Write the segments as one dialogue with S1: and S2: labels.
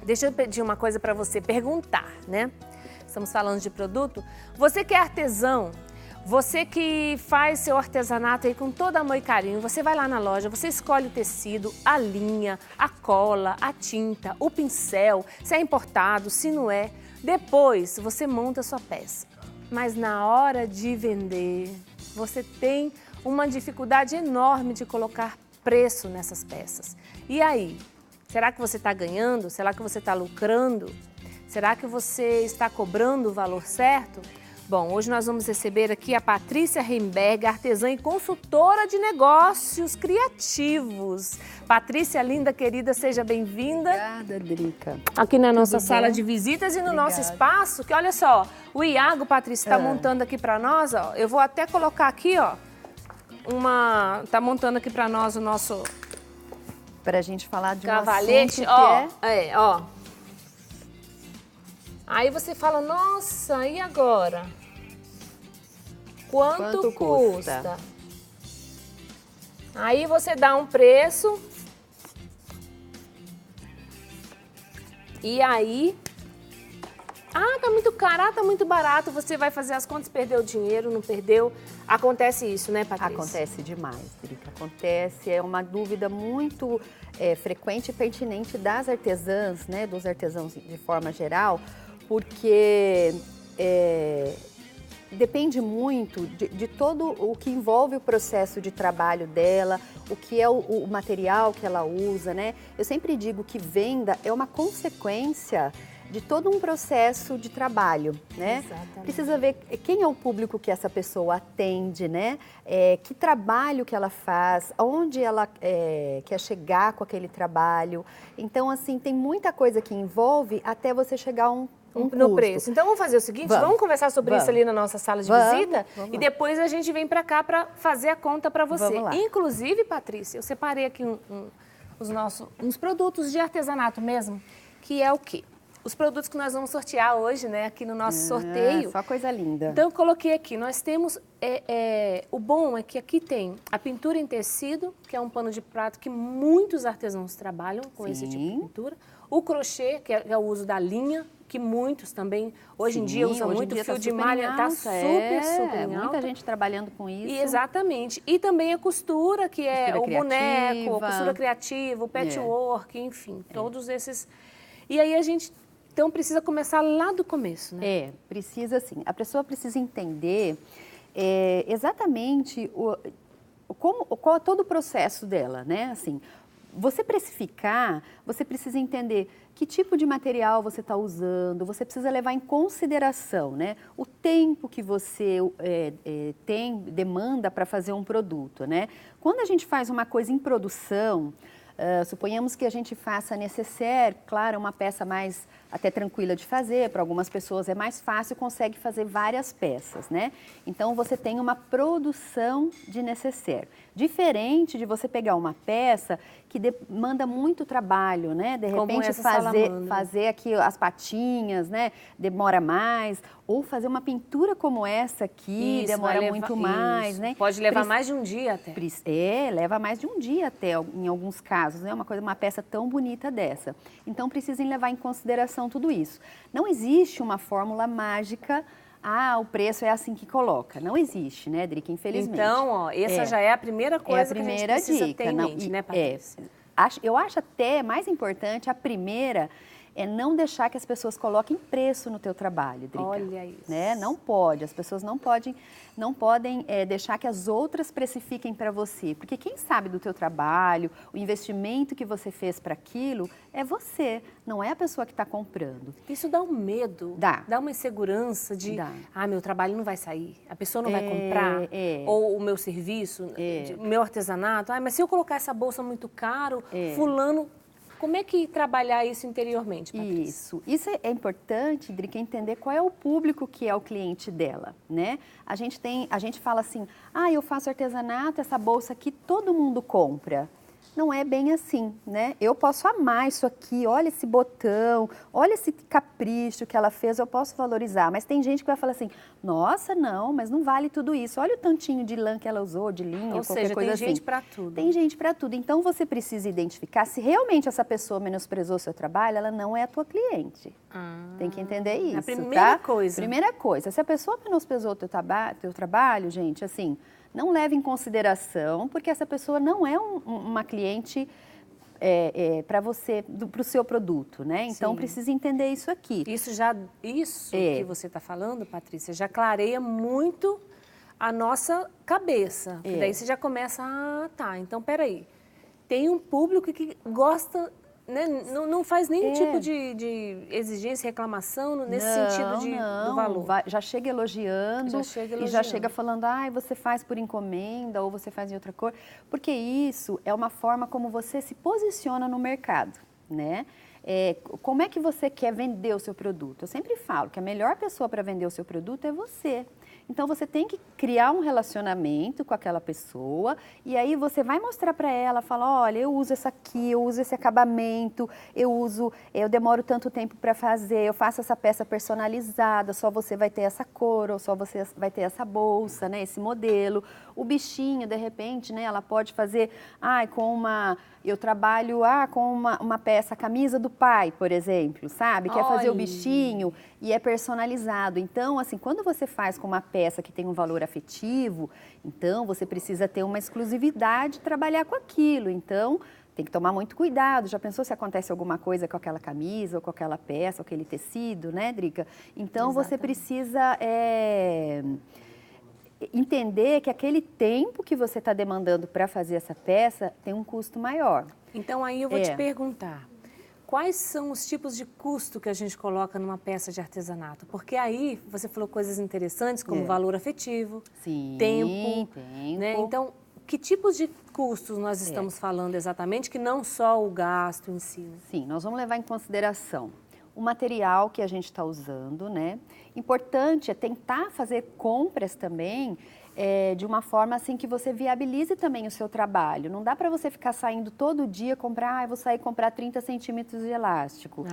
S1: deixa eu pedir uma coisa para você perguntar, né? Estamos falando de produto. Você que é artesão, você que faz seu artesanato aí com todo amor e carinho, você vai lá na loja, você escolhe o tecido, a linha, a cola, a tinta, o pincel, se é importado, se não é. Depois você monta a sua peça. Mas na hora de vender, você tem uma dificuldade enorme de colocar preço nessas peças. E aí? Será que você está ganhando? Será que você está lucrando? Será que você está cobrando o valor certo? Bom, hoje nós vamos receber aqui a Patrícia Heimberg, artesã e consultora de negócios criativos. Patrícia, linda, querida, seja bem-vinda.
S2: Obrigada, Drica.
S1: Aqui na nossa sala de visitas e no nosso espaço, que olha só, o Iago, Patrícia, está montando aqui para nós, ó. Eu vou até colocar aqui, ó, tá montando aqui para nós o nosso...
S2: Pra gente falar de
S1: cavalete,
S2: um assunto
S1: ó, ó. Aí você fala, nossa, e agora? Quanto custa? Aí você dá um preço. E aí... Ah, tá muito caro, tá muito barato. Você vai fazer as contas, perdeu o dinheiro, não perdeu. Acontece isso, né, Patrícia?
S2: Acontece demais, Drica. Acontece, é uma dúvida muito frequente e pertinente das artesãs, né, dos artesãos de forma geral, porque depende muito de todo o que envolve o processo de trabalho dela, o que é o material que ela usa, né? Eu sempre digo que venda é uma consequência de todo um processo de trabalho, né?
S1: Exatamente.
S2: Precisa ver quem é o público que essa pessoa atende, né? Que trabalho que ela faz, onde ela quer chegar com aquele trabalho. Então, assim, tem muita coisa que envolve até você chegar a um
S1: no preço. Então, vamos fazer o seguinte, vamos conversar sobre isso ali na nossa sala de visita e depois a gente vem para cá para fazer a conta para você. Inclusive, Patrícia, eu separei aqui uns produtos de artesanato mesmo, que é o quê? Os produtos que nós vamos sortear hoje, né, aqui no nosso sorteio.
S2: Só coisa linda.
S1: Então, eu coloquei aqui, nós temos, o bom é que aqui tem a pintura em tecido, que é um pano de prato que muitos artesãos trabalham com esse tipo de pintura. O crochê, que é o uso da linha, que muitos também, hoje em dia, usam muito fio de malha, tá super em alta.
S2: Muita gente trabalhando com isso.
S1: E exatamente. E também a costura, que é o boneco, a costura criativa, o patchwork, enfim, todos esses. E aí a gente... Então, precisa começar lá do começo, né?
S2: Precisa sim. A pessoa precisa entender exatamente qual é todo o processo dela, né? Assim, você precificar, você precisa entender que tipo de material você está usando, você precisa levar em consideração, né? O tempo que você demanda para fazer um produto, né? Quando a gente faz uma coisa em produção... suponhamos que a gente faça nécessaire, claro, uma peça mais até tranquila de fazer, para algumas pessoas é mais fácil, consegue fazer várias peças, né? Então, você tem uma produção de nécessaire. Diferente de você pegar uma peça que demanda muito trabalho, né? De repente, fazer aqui as patinhas, né? Demora mais. Ou fazer uma pintura como essa aqui, demora muito mais, né?
S1: Pode levar mais de um dia até.
S2: Leva mais de um dia até, em alguns casos, né? Uma peça tão bonita dessa. Então, precisem levar em consideração tudo isso. Não existe uma fórmula mágica, o preço é assim que coloca. Não existe, né, Drica? Infelizmente.
S1: Então, ó, essa já é a primeira coisa que a gente precisa ter em mente, né, Patrícia?
S2: Eu acho até mais importante, a primeira... não deixar que as pessoas coloquem preço no teu trabalho, Drica.
S1: Olha isso.
S2: Né? Não pode, as pessoas não podem deixar que as outras precifiquem para você. Porque quem sabe do teu trabalho, o investimento que você fez para aquilo, é você, não é a pessoa que está comprando.
S1: Isso dá um medo, dá uma insegurança de, meu trabalho não vai sair, a pessoa não vai comprar, ou o meu serviço, o meu artesanato, mas se eu colocar essa bolsa muito caro, fulano... Como é que trabalhar isso interiormente, Patrícia?
S2: Isso é importante, Drica, entender qual é o público que é o cliente dela, né? A gente fala assim, eu faço artesanato, essa bolsa aqui todo mundo compra. não é bem assim, né? Eu posso amar isso aqui, olha esse botão, olha esse capricho que ela fez, eu posso valorizar. Mas tem gente que vai falar assim, nossa, não, mas não vale tudo isso. Olha o tantinho de lã que ela usou, de linha,
S1: Ou
S2: qualquer
S1: seja,
S2: coisa assim.
S1: tem gente para tudo.
S2: Tem gente para tudo. Então, você precisa identificar se realmente essa pessoa menosprezou o seu trabalho, ela não é a tua cliente. Tem que entender isso,
S1: a primeira
S2: tá?
S1: coisa.
S2: Primeira coisa, se a pessoa menosprezou o teu trabalho, gente, assim, não leve em consideração, porque essa pessoa não é uma cliente para você, para o seu produto, né? Então, precisa entender isso aqui.
S1: Isso que você está falando, Patrícia, já clareia muito a nossa cabeça. Daí você já começa, tá, então peraí. Tem um público que gosta, né, não faz nenhum tipo de exigência, reclamação nesse sentido do valor.
S2: Já chega elogiando e já chega falando, você faz por encomenda ou você faz em outra cor. Porque isso é uma forma como você se posiciona no mercado, né? Como é que você quer vender o seu produto? Eu sempre falo que a melhor pessoa para vender o seu produto é você. Então, você tem que criar um relacionamento com aquela pessoa e aí você vai mostrar para ela, fala, olha, eu uso essa aqui, eu uso esse acabamento, eu demoro tanto tempo para fazer, eu faço essa peça personalizada, só você vai ter essa cor ou só você vai ter essa bolsa, né, esse modelo. O bichinho, de repente, né, ela pode fazer, eu trabalho com uma peça, a camisa do pai, por exemplo, sabe? Quer fazer o bichinho e é personalizado. Então, assim, quando você faz com uma peça que tem um valor afetivo, então você precisa ter uma exclusividade e trabalhar com aquilo. Então, tem que tomar muito cuidado. Já pensou se acontece alguma coisa com aquela camisa ou com aquela peça, ou aquele tecido, né, Drica? Então, você precisa entender que aquele tempo que você está demandando para fazer essa peça tem um custo maior.
S1: Então, aí eu vou te perguntar, quais são os tipos de custo que a gente coloca numa peça de artesanato? Porque aí você falou coisas interessantes como valor afetivo, tempo. Né? Então, que tipos de custos nós estamos falando exatamente, que não só o gasto em si? Né?
S2: Sim, nós vamos levar em consideração o material que a gente está usando, né? Importante é tentar fazer compras também de uma forma assim que você viabilize também o seu trabalho. Não dá para você ficar saindo todo dia comprar, eu vou sair comprar 30 centímetros de elástico.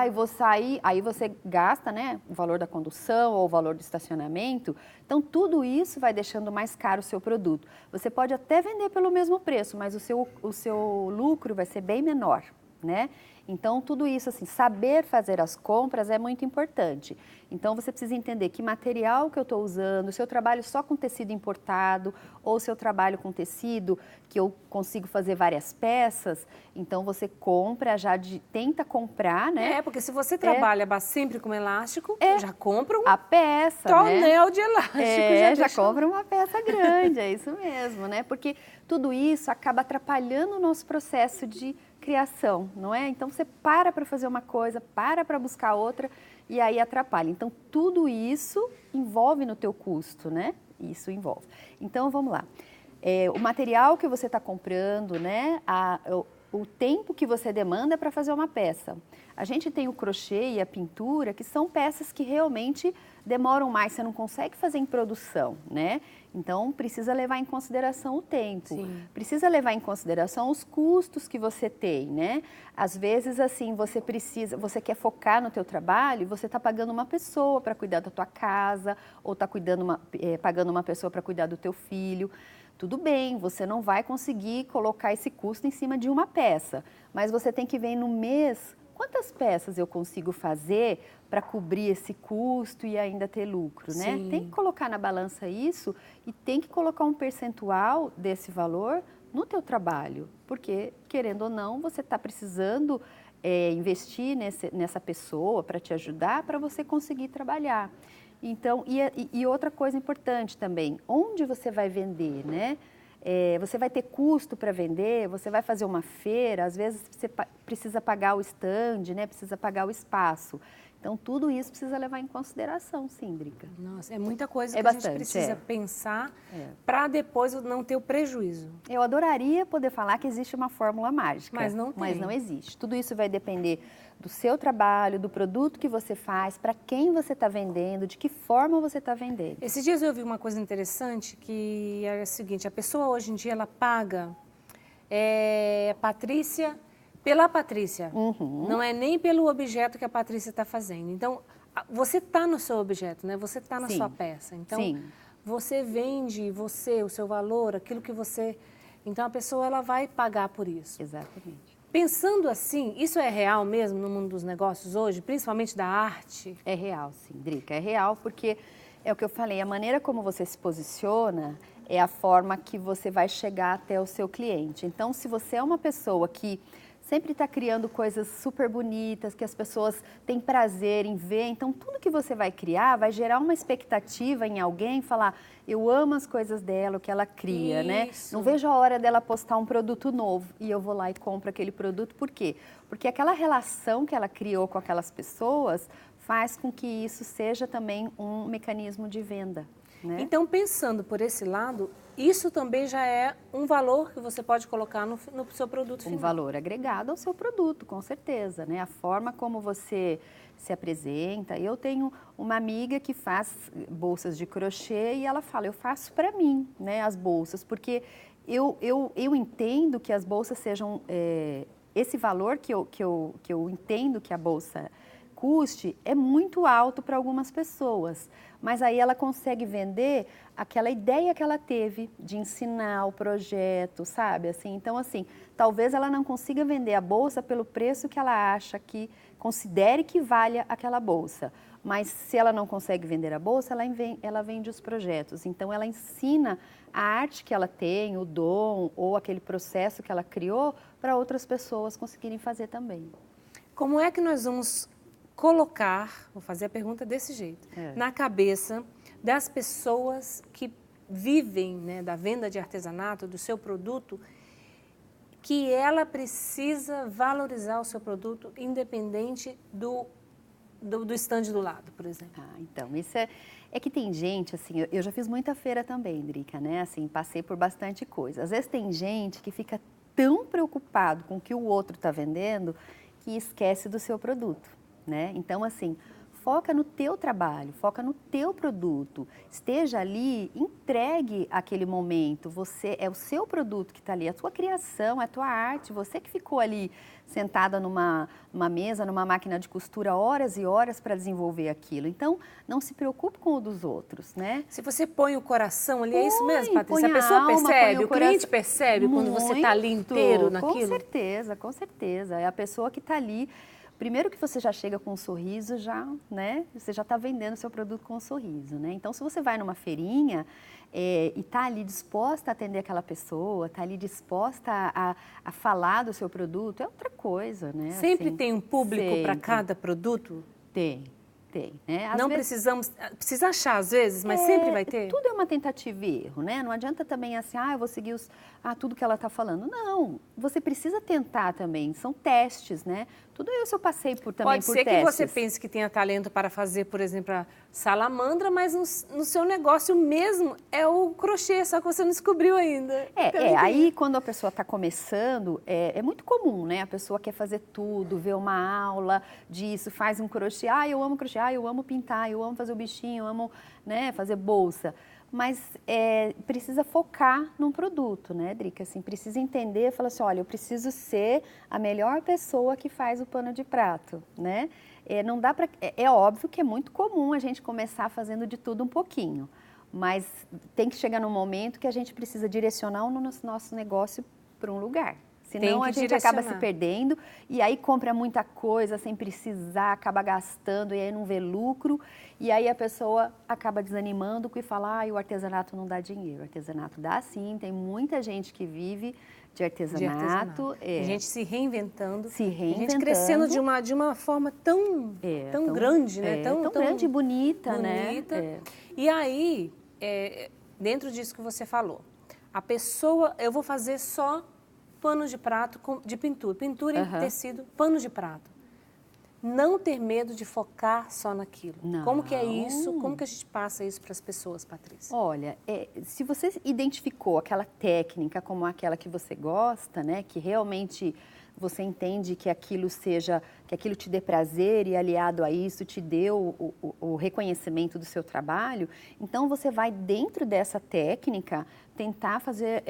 S2: Eu vou sair, aí você gasta, né, o valor da condução ou o valor do estacionamento. Então, tudo isso vai deixando mais caro o seu produto. Você pode até vender pelo mesmo preço, mas o seu lucro vai ser bem menor, né? Então, tudo isso, assim, saber fazer as compras é muito importante. Então, você precisa entender que material que eu estou usando, se eu trabalho só com tecido importado ou se eu trabalho com tecido que eu consigo fazer várias peças, então você compra, tenta comprar, né?
S1: Porque se você trabalha sempre com elástico, já compra
S2: a peça,
S1: tonel de elástico.
S2: Já compra uma peça grande, é isso mesmo, né? Porque tudo isso acaba atrapalhando o nosso processo de criação, não é? Então, você para fazer uma coisa, para buscar outra e aí atrapalha. Então, tudo isso envolve no teu custo, né? Isso envolve. Então, vamos lá. O material que você está comprando, né? O tempo que você demanda para fazer uma peça. A gente tem o crochê e a pintura, que são peças que realmente demoram mais, você não consegue fazer em produção, né? Então, precisa levar em consideração o tempo. Precisa levar em consideração os custos que você tem, né? Às vezes, assim, você quer focar no teu trabalho e você está pagando uma pessoa para cuidar da tua casa, ou está pagando uma pessoa para cuidar do teu filho. Tudo bem, você não vai conseguir colocar esse custo em cima de uma peça, mas você tem que ver no mês quantas peças eu consigo fazer para cobrir esse custo e ainda ter lucro, né? Tem que colocar na balança isso e tem que colocar um percentual desse valor no teu trabalho, porque, querendo ou não, você está precisando investir nessa pessoa para te ajudar, para você conseguir trabalhar. Então, e outra coisa importante também, onde você vai vender, né? Você vai ter custo para vender, você vai fazer uma feira, às vezes você precisa pagar o stand, né? Precisa pagar o espaço. Então, tudo isso precisa levar em consideração, sim, Drica.
S1: Nossa, é muita coisa que a gente precisa pensar para depois não ter o prejuízo.
S2: Eu adoraria poder falar que existe uma fórmula mágica.
S1: Mas não tem.
S2: Mas não existe. Tudo isso vai depender do seu trabalho, do produto que você faz, para quem você está vendendo, de que forma você está vendendo.
S1: Esses dias eu vi uma coisa interessante que é a seguinte, a pessoa hoje em dia ela paga Patrícia, pela Patrícia. Não é nem pelo objeto que a Patrícia está fazendo. Então, você está no seu objeto, né? Você está na sua peça. Então, você vende o seu valor, aquilo que você... Então, a pessoa ela vai pagar por isso.
S2: Exatamente.
S1: Pensando assim, isso é real mesmo no mundo dos negócios hoje, principalmente da arte?
S2: É real, sim, Drica. É real porque é o que eu falei, a maneira como você se posiciona é a forma que você vai chegar até o seu cliente. Então, se você é uma pessoa que sempre está criando coisas super bonitas, que as pessoas têm prazer em ver, então tudo que você vai criar vai gerar uma expectativa em alguém, falar, eu amo as coisas dela, o que ela cria, né? Não vejo a hora dela postar um produto novo e eu vou lá e compro aquele produto. Por quê? Porque aquela relação que ela criou com aquelas pessoas faz com que isso seja também um mecanismo de venda. Né?
S1: Então, pensando por esse lado, isso também já é um valor que você pode colocar no seu produto final.
S2: Um valor agregado ao seu produto, com certeza, né? A forma como você se apresenta. Eu tenho uma amiga que faz bolsas de crochê e ela fala, eu faço para mim, né, as bolsas, porque eu entendo que as bolsas sejam, esse valor que eu entendo que a bolsa custe é muito alto para algumas pessoas, mas aí ela consegue vender aquela ideia que ela teve de ensinar o projeto, sabe? Assim, então, assim, talvez ela não consiga vender a bolsa pelo preço que ela acha que considere que valha aquela bolsa, mas se ela não consegue vender a bolsa, ela vende os projetos. Então, ela ensina a arte que ela tem, o dom ou aquele processo que ela criou para outras pessoas conseguirem fazer também.
S1: Como é que nós vamos colocar, vou fazer a pergunta desse jeito, na cabeça das pessoas que vivem, né, da venda de artesanato, do seu produto, que ela precisa valorizar o seu produto independente do stand do lado, por exemplo?
S2: Então, isso é que tem gente, assim, eu já fiz muita feira também, Drica, né, assim, passei por bastante coisa. Às vezes tem gente que fica tão preocupado com o que o outro está vendendo que esquece do seu produto. Né? Então, assim, foca no teu trabalho, foca no teu produto, esteja ali, entregue aquele momento, é o seu produto que está ali, a tua criação, a tua arte, você que ficou ali sentada numa mesa, numa máquina de costura horas e horas para desenvolver aquilo. Então, não se preocupe com o dos outros, né?
S1: Se você põe o coração ali, é isso mesmo, Patrícia? A pessoa percebe, o cliente percebe quando você está ali inteiro naquilo?
S2: Com certeza, é a pessoa que está ali. Primeiro que você já chega com um sorriso, né? Você já está vendendo o seu produto com um sorriso, né? Então, se você vai numa feirinha e está ali disposta a atender aquela pessoa, está ali disposta a falar do seu produto, é outra coisa, né?
S1: Sempre
S2: assim,
S1: tem um público para cada produto?
S2: Tem. Né?
S1: Não precisamos, precisa achar às vezes, mas sempre vai ter?
S2: Tudo é uma tentativa e erro, né? Não adianta também assim, eu vou seguir tudo que ela está falando. Não, você precisa tentar também, são testes, né? Tudo isso eu passei também por testes.
S1: Pode ser que você pense que tenha talento para fazer, por exemplo, a salamandra, mas no seu negócio mesmo é o crochê, só que você não descobriu ainda.
S2: Aí quando a pessoa está começando, é muito comum, né? A pessoa quer fazer tudo, ver uma aula disso, faz um crochê, eu amo crochê, eu amo pintar, eu amo fazer o bichinho, eu amo, né, fazer bolsa. Mas precisa focar num produto, né, Drica? Assim, precisa entender, falar assim, olha, eu preciso ser a melhor pessoa que faz o pano de prato, né? Não dá pra, é óbvio que é muito comum a gente começar fazendo de tudo um pouquinho, mas tem que chegar num momento que a gente precisa direcionar o nosso negócio para um lugar. Senão a gente acaba se perdendo e aí compra muita coisa sem precisar, acaba gastando e aí não vê lucro. E aí a pessoa acaba desanimando e fala, o artesanato não dá dinheiro. O artesanato dá sim, tem muita gente que vive de artesanato.
S1: A gente se reinventando.
S2: A gente
S1: crescendo de uma forma tão grande, né?
S2: Tão grande e bonita,
S1: né? E aí, dentro disso que você falou, a pessoa, eu vou fazer só pano de prato de pintura em tecido, pano de prato. Não ter medo de focar só naquilo.
S2: Não.
S1: Como que é isso? Como que a gente passa isso para as pessoas, Patrícia?
S2: Olha, se você identificou aquela técnica como aquela que você gosta, né, que realmente você entende que aquilo te dê prazer e aliado a isso te dê o reconhecimento do seu trabalho, então você vai dentro dessa técnica tentar fazer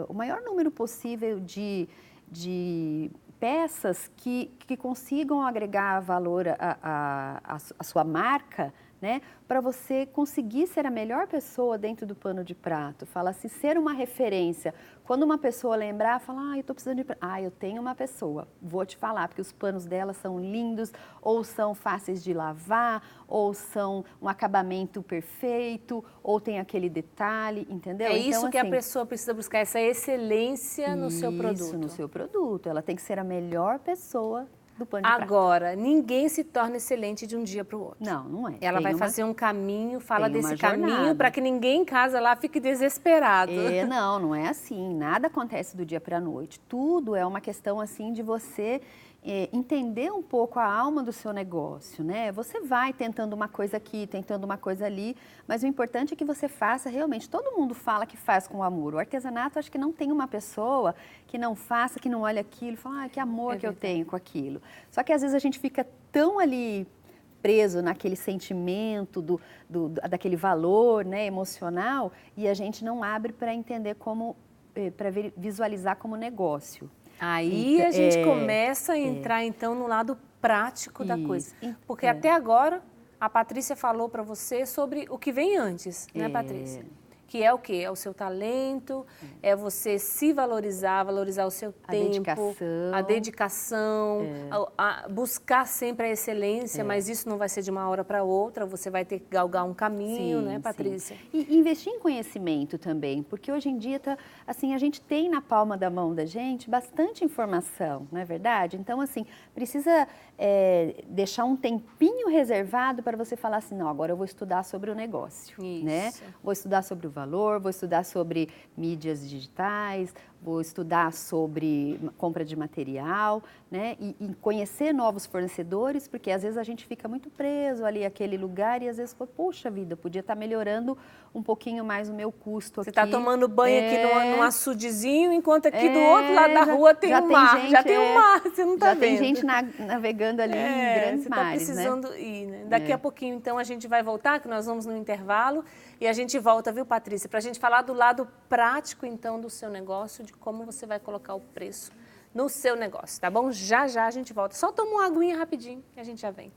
S2: o maior número possível de peças que consigam agregar valor à sua marca, né, para você conseguir ser a melhor pessoa dentro do pano de prato. Fala assim, ser uma referência. Quando uma pessoa lembrar, fala, eu estou precisando de... eu tenho uma pessoa, vou te falar, porque os panos dela são lindos, ou são fáceis de lavar, ou são um acabamento perfeito, ou tem aquele detalhe, entendeu?
S1: É
S2: então,
S1: isso que a pessoa precisa buscar, essa excelência no seu produto.
S2: Isso, no seu produto. Ela tem que ser a melhor pessoa do pano de prato.
S1: Agora, ninguém se torna excelente de um dia para o outro.
S2: Não, não é.
S1: Ela vai fazer um caminho, fala desse caminho para que ninguém em casa lá fique desesperado.
S2: Não é assim. Nada acontece do dia para a noite. Tudo é uma questão assim de você entender um pouco a alma do seu negócio, né? Você vai tentando uma coisa aqui, tentando uma coisa ali, mas o importante é que você faça realmente. Todo mundo fala que faz com amor. O artesanato, acho que não tem uma pessoa que não faça, que não olhe aquilo e fala, que amor que eu tenho com aquilo. Só que às vezes a gente fica tão ali preso naquele sentimento daquele valor, né, emocional, e a gente não abre para entender como, para visualizar como negócio.
S1: Aí a gente começa a entrar, então, no lado prático da coisa. Porque até agora, a Patrícia falou para você sobre o que vem antes, né, Patrícia? Que é o quê? É o seu talento, é você se valorizar, valorizar o seu tempo, a dedicação, a buscar sempre a excelência, mas isso não vai ser de uma hora para outra, você vai ter que galgar um caminho, né, Patrícia?
S2: E investir em conhecimento também, porque hoje em dia, assim, a gente tem na palma da mão da gente bastante informação, não é verdade? Então, assim, precisa deixar um tempinho reservado para você falar assim, não, agora eu vou estudar sobre o negócio, né? Vou estudar sobre o valor, vou estudar sobre mídias digitais, vou estudar sobre compra de material, né? E conhecer novos fornecedores, porque às vezes a gente fica muito preso ali àquele lugar e às vezes, poxa vida, podia estar melhorando um pouquinho mais o meu custo aqui.
S1: Você está tomando banho aqui num açudezinho, enquanto aqui do outro lado da rua tem um mar. Já tem um mar, você não está vendo.
S2: Já tem gente navegando ali em grandes mares,
S1: né? Você está precisando ir, né? Daqui a pouquinho, então, a gente vai voltar, que nós vamos no intervalo, e a gente volta, viu, Patrícia? Para a gente falar do lado prático, então, do seu negócio, de como você vai colocar o preço no seu negócio, tá bom? Já já a gente volta. Só toma uma aguinha rapidinho e a gente já vem.